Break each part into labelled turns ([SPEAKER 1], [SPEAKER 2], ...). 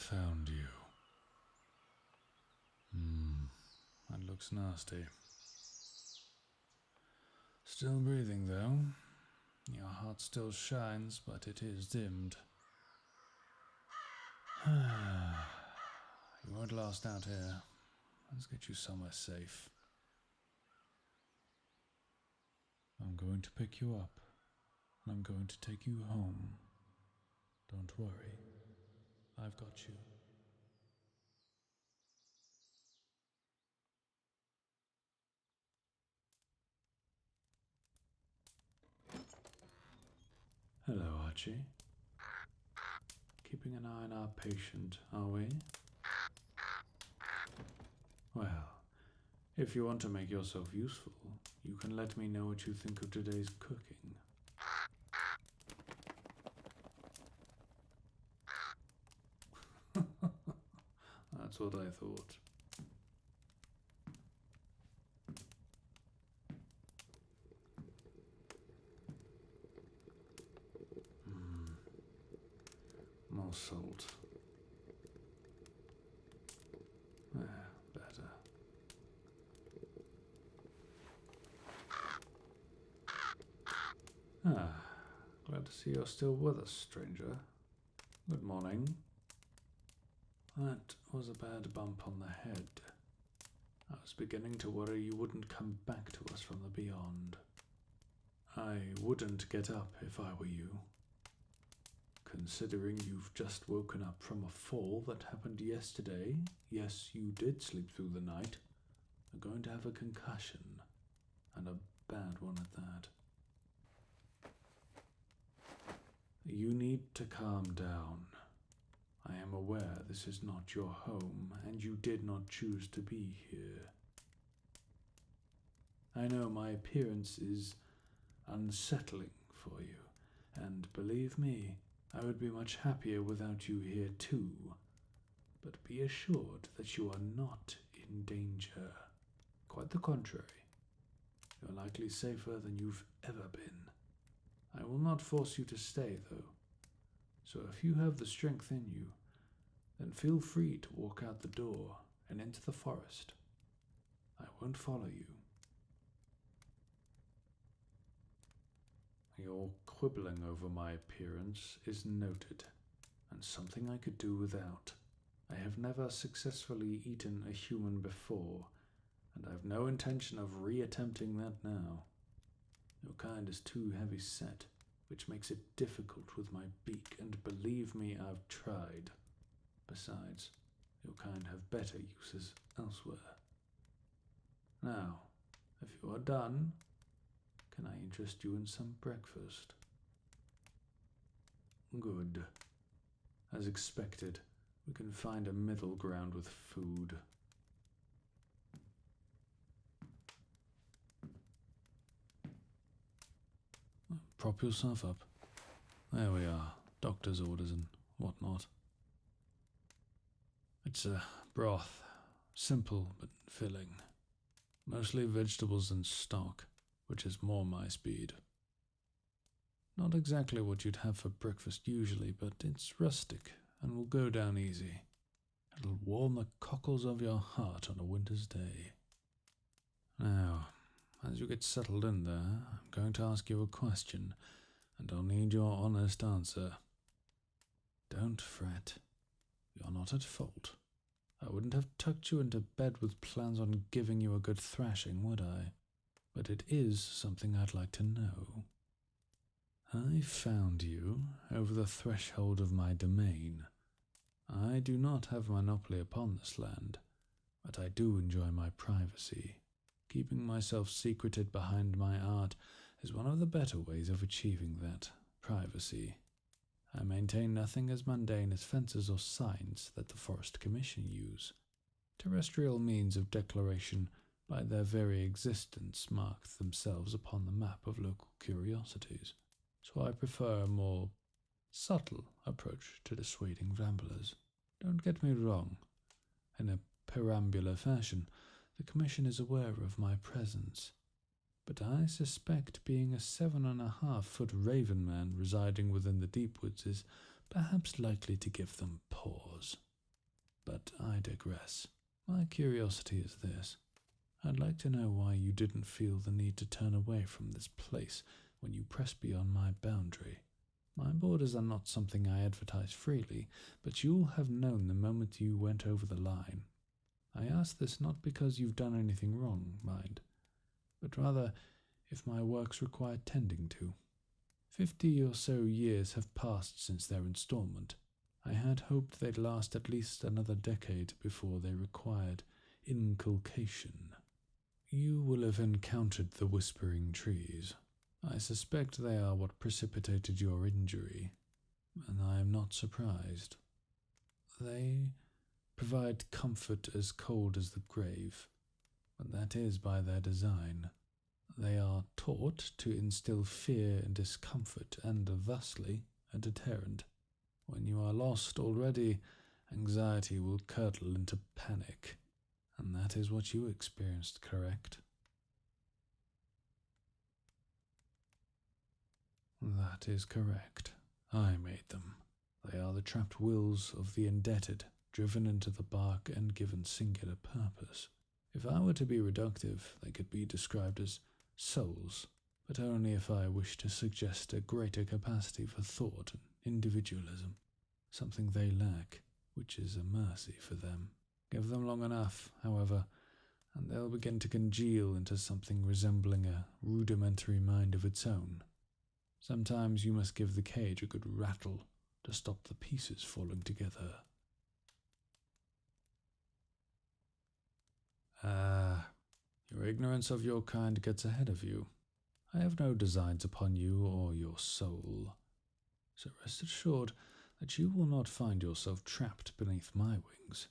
[SPEAKER 1] Found you. That looks nasty. Still breathing, though. Your heart still shines, but it is dimmed. You won't last out here. Let's get you somewhere safe. I'm going to pick you up, and I'm going to take you home. Don't worry. I've got you. Hello, Archie. Keeping an eye on our patient, are we? Well, if you want to make yourself useful, you can let me know what you think of today's cooking. That's what I thought. More salt. There, better. Glad to see you're still with us, stranger. Good morning. That was a bad bump on the head. I was beginning to worry you wouldn't come back to us from the beyond. I wouldn't get up if I were you. Considering you've just woken up from a fall that happened yesterday, yes, you did sleep through the night, you're going to have a concussion, and a bad one at that. You need to calm down. I am aware this is not your home, and you did not choose to be here. I know my appearance is unsettling for you, and believe me, I would be much happier without you here too. But be assured that you are not in danger. Quite the contrary. You're likely safer than you've ever been. I will not force you to stay, though. So if you have the strength in you, then feel free to walk out the door and into the forest. I won't follow you. Your quibbling over my appearance is noted, and something I could do without. I have never successfully eaten a human before, and I have no intention of re-attempting that now. Your kind is too heavy set, which makes it difficult with my beak, and believe me, I've tried. Besides, your kind have better uses elsewhere. Now, if you are done, can I interest you in some breakfast? Good. As expected, we can find a middle ground with food. Prop yourself up. There we are. Doctor's orders and whatnot. It's a broth. Simple but filling. Mostly vegetables and stock, which is more my speed. Not exactly what you'd have for breakfast usually, but it's rustic and will go down easy. It'll warm the cockles of your heart on a winter's day. Now, as you get settled in there, I'm going to ask you a question, and I'll need your honest answer. Don't fret. You're not at fault. I wouldn't have tucked you into bed with plans on giving you a good thrashing, would I? But it is something I'd like to know. I found you over the threshold of my domain. I do not have monopoly upon this land, but I do enjoy my privacy. Keeping myself secreted behind my art is one of the better ways of achieving that privacy. I maintain nothing as mundane as fences or signs that the Forest Commission use. Terrestrial means of declaration by their very existence mark themselves upon the map of local curiosities, so I prefer a more subtle approach to dissuading ramblers. Don't get me wrong. In a perambular fashion, the Commission is aware of my presence, but I suspect being a 7.5-foot raven man residing within the deep woods is perhaps likely to give them pause. But I digress. My curiosity is this. I'd like to know why you didn't feel the need to turn away from this place when you pressed beyond my boundary. My borders are not something I advertise freely, but you'll have known the moment you went over the line. I ask this not because you've done anything wrong, mind, but rather if my works require tending to. 50 or so years have passed since their installment. I had hoped they'd last at least another decade before they required inculcation. You will have encountered the whispering trees. I suspect they are what precipitated your injury, and I am not surprised. They provide comfort as cold as the grave, but that is by their design. They are taught to instill fear and discomfort, and thusly a deterrent. When you are lost already, anxiety will curdle into panic, and that is what you experienced, correct? That is correct. I made them. They are the trapped wills of the indebted, driven into the bark and given singular purpose. If I were to be reductive, they could be described as souls, but only if I wish to suggest a greater capacity for thought and individualism, something they lack, which is a mercy for them. Give them long enough, however, and they'll begin to congeal into something resembling a rudimentary mind of its own. Sometimes you must give the cage a good rattle to stop the pieces falling together. Your ignorance of your kind gets ahead of you. I have no designs upon you or your soul, so rest assured that you will not find yourself trapped beneath my wings.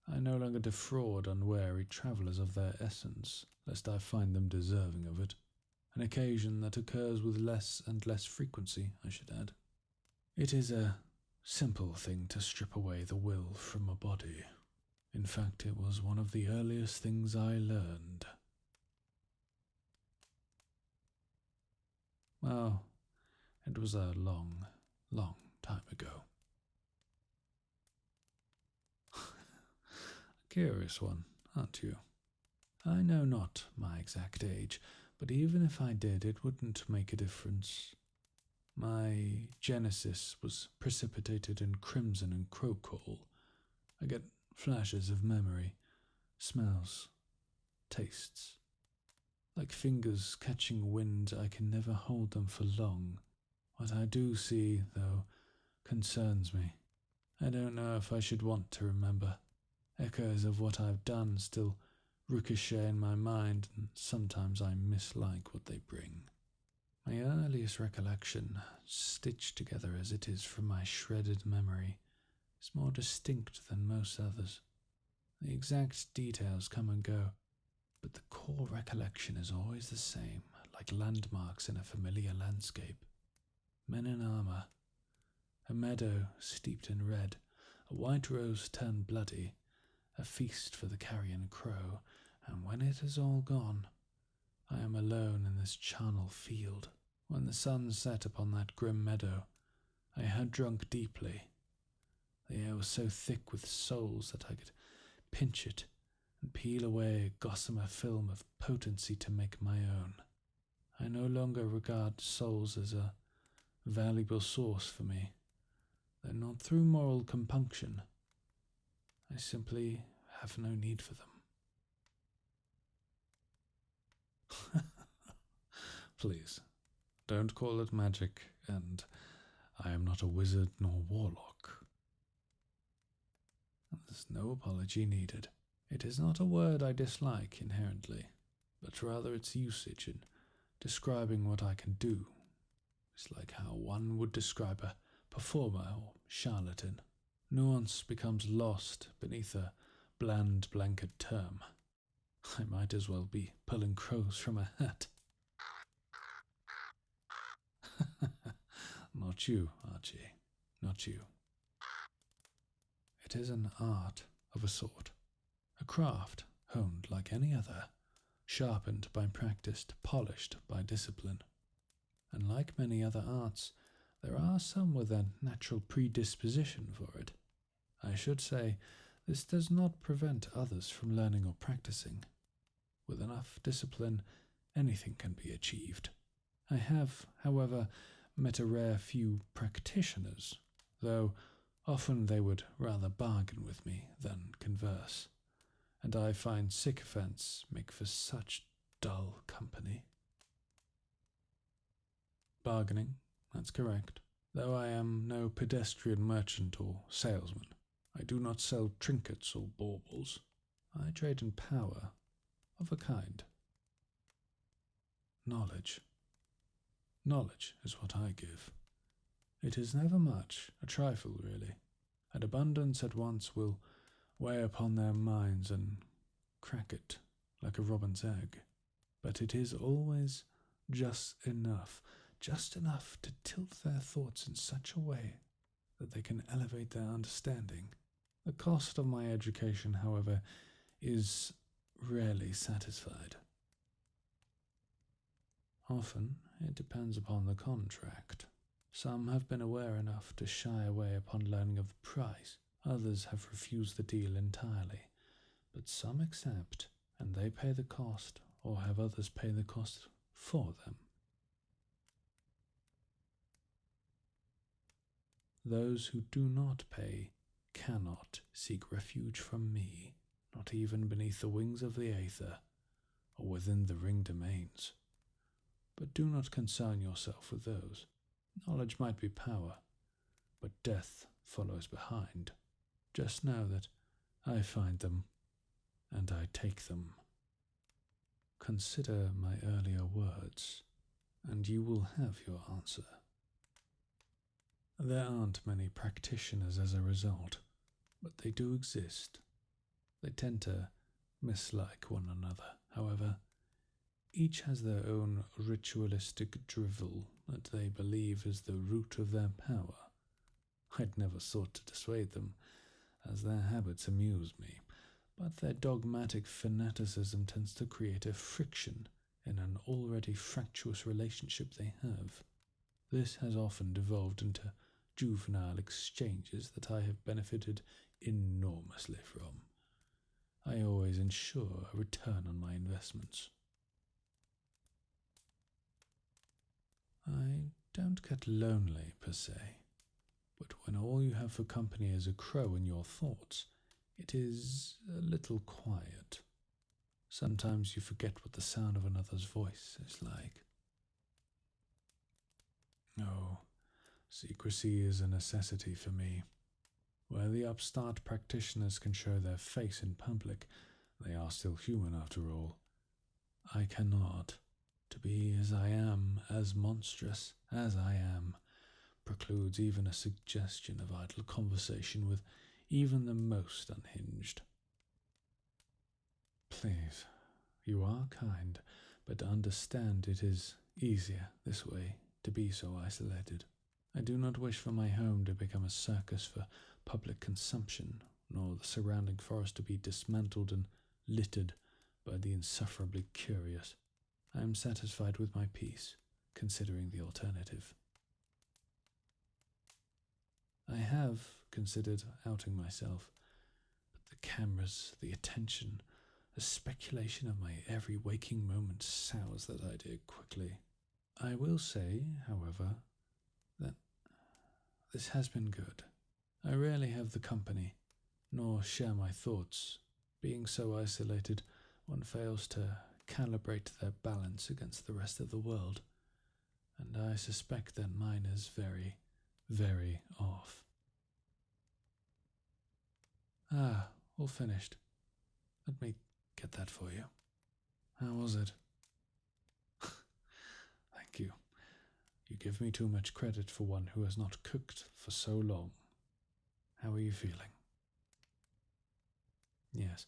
[SPEAKER 1] I no longer defraud unwary travellers of their essence, lest I find them deserving of it, an occasion that occurs with less and less frequency, I should add. It is a simple thing to strip away the will from a body. In fact, it was one of the earliest things I learned. Well, it was a long, long time ago. A curious one, aren't you? I know not my exact age, but even if I did, it wouldn't make a difference. My genesis was precipitated in crimson and crocol. I get flashes of memory, smells, tastes. Like fingers catching wind, I can never hold them for long. What I do see, though, concerns me. I don't know if I should want to remember. Echoes of what I've done still ricochet in my mind, and sometimes I mislike what they bring. My earliest recollection, stitched together as it is from my shredded memory, is more distinct than most others. The exact details come and go, but the core recollection is always the same, like landmarks in a familiar landscape. Men in armor, a meadow steeped in red, a white rose turned bloody, a feast for the carrion crow, and when it is all gone, I am alone in this charnel field. When the sun set upon that grim meadow, I had drunk deeply. The air was so thick with souls that I could pinch it and peel away a gossamer film of potency to make my own. I no longer regard souls as a valuable source for me, though not through moral compunction. I simply have no need for them. Please, don't call it magic, and I am not a wizard nor warlock. There's no apology needed. It is not a word I dislike inherently, but rather its usage in describing what I can do. It's like how one would describe a performer or charlatan. Nuance becomes lost beneath a bland blanket term. I might as well be pulling crows from a hat. Not you, Archie. Not you. It is an art of a sort. A craft honed like any other, sharpened by practice, polished by discipline. And like many other arts, there are some with a natural predisposition for it. I should say This does not prevent others from learning or practicing. With enough discipline, anything can be achieved. I have, however, met a rare few practitioners, though often they would rather bargain with me than converse, and I find sycophants make for such dull company. Bargaining, that's correct, though I am no pedestrian merchant or salesman. I do not sell trinkets or baubles. I trade in power, of a kind. Knowledge. Knowledge is what I give. It is never much, a trifle really. An abundance at once will weigh upon their minds and crack it like a robin's egg. But it is always just enough to tilt their thoughts in such a way that they can elevate their understanding. The cost of my education, however, is rarely satisfied. Often it depends upon the contract. Some have been aware enough to shy away upon learning of the price. Others have refused the deal entirely. But some accept, and they pay the cost, or have others pay the cost for them. Those who do not pay cannot seek refuge from me, not even beneath the wings of the Aether, or within the ring domains. But do not concern yourself with those. Knowledge might be power, but death follows behind. Just know that I find them, and I take them. Consider my earlier words, and you will have your answer. There aren't many practitioners as a result, but they do exist. They tend to mislike one another, however. Each has their own ritualistic drivel that they believe is the root of their power. I'd never sought to dissuade them, as their habits amuse me, but their dogmatic fanaticism tends to create a friction in an already fractious relationship they have. This has often devolved into juvenile exchanges that I have benefited enormously from. I always ensure a return on my investments. I don't get lonely, per se, but when all you have for company is a crow in your thoughts, it is a little quiet. Sometimes you forget what the sound of another's voice is like. Oh, secrecy is a necessity for me. Where the upstart practitioners can show their face in public, they are still human after all. I cannot. To be as I am, as monstrous as I am, precludes even a suggestion of idle conversation with even the most unhinged. Please, you are kind, but understand it is easier this way to be so isolated. I do not wish for my home to become a circus for public consumption, nor the surrounding forest to be dismantled and littered by the insufferably curious. I am satisfied with my peace, considering the alternative. I have considered outing myself, but the cameras, the attention, the speculation of my every waking moment sours that idea quickly. I will say, however, that this has been good. I rarely have the company, nor share my thoughts. Being so isolated, one fails to calibrate their balance against the rest of the world, and I suspect that mine is very, very off. Ah, all finished. Let me get that for you. How was it? Thank you. You give me too much credit for one who has not cooked for so long. How are you feeling? Yes,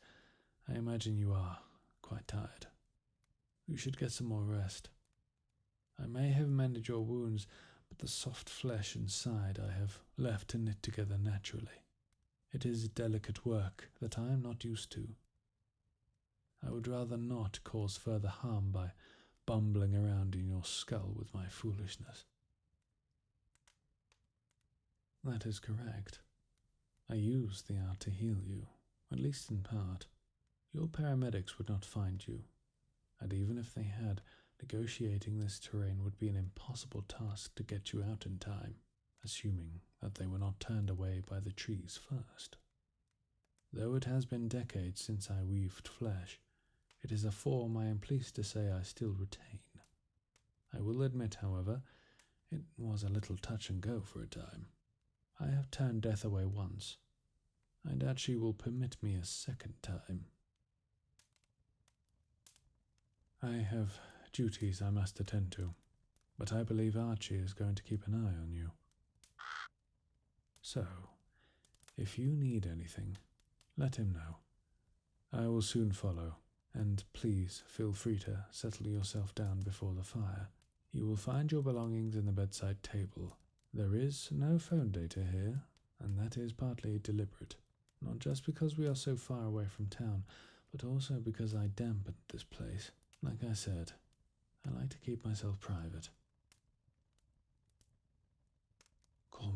[SPEAKER 1] I imagine you are quite tired. You should get some more rest. I may have mended your wounds, but the soft flesh inside I have left to knit together naturally. It is delicate work that I am not used to. I would rather not cause further harm by bumbling around in your skull with my foolishness. That is correct. I use the art to heal you, at least in part. Your paramedics would not find you, and even if they had, negotiating this terrain would be an impossible task to get you out in time, assuming that they were not turned away by the trees first. Though it has been decades since I weaved flesh, it is a form I am pleased to say I still retain. I will admit, however, it was a little touch and go for a time. I have turned death away once. I doubt she will permit me a second time. I have duties I must attend to, but I believe Archie is going to keep an eye on you. So, if you need anything, let him know. I will soon follow, and please feel free to settle yourself down before the fire. You will find your belongings in the bedside table. There is no phone data here, and that is partly deliberate, not just because we are so far away from town, but also because I dampened this place. Like I said, I like to keep myself private. Call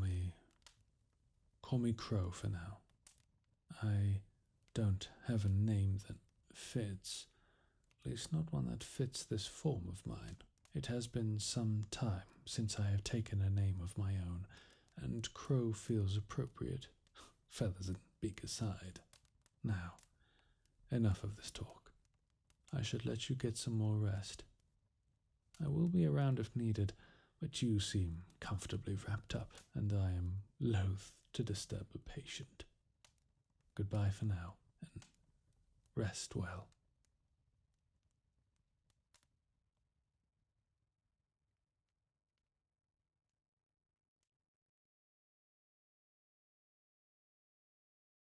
[SPEAKER 1] me Crow for now. I don't have a name that fits, at least not one that fits this form of mine. It has been some time since I have taken a name of my own, and Crow feels appropriate, feathers and beak aside. Now, enough of this talk. I should let you get some more rest. I will be around if needed, but you seem comfortably wrapped up, and I am loath to disturb a patient. Goodbye for now, and rest well.